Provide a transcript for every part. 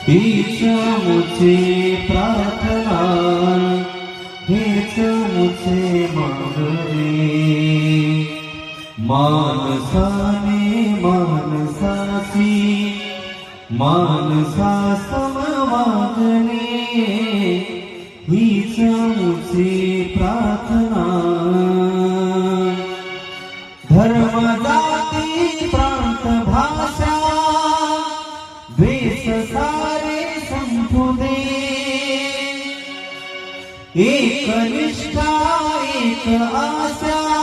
हीच मुझे प्रार्थना, हेच मुझे मागणे. मानसाने मानसाची मानसासम वागणे, हीच मुझे प्रार्थना. धर्म जाती प्रांत भाषा द्वेष सारे संपू दे. एक निष्ठा एक आशा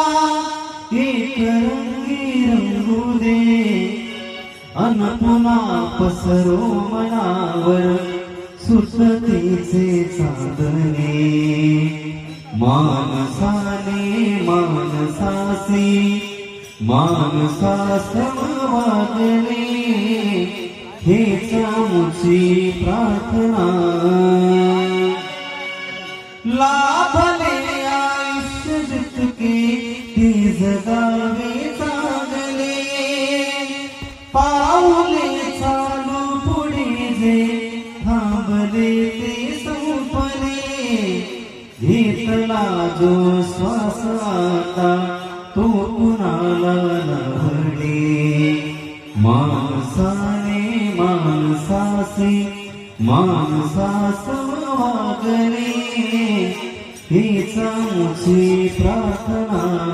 एक रंगी रंगू दे. अन पुन्हा पसरो मनावर सुटतेचे चांदणे. मानसाने मानसासी मानसासम वागणे, हेच मुझी प्रार्थना. लाभले आयुष्य जितके ते जगावे चांगले. पाऊले चालू पुढे जे थांबले ते संपले. घेतला जो श्वास आता तो कुणाला नव्हणे. माणसाने माणसासी माणसासम वागणे, हीच मुझी प्रार्थना.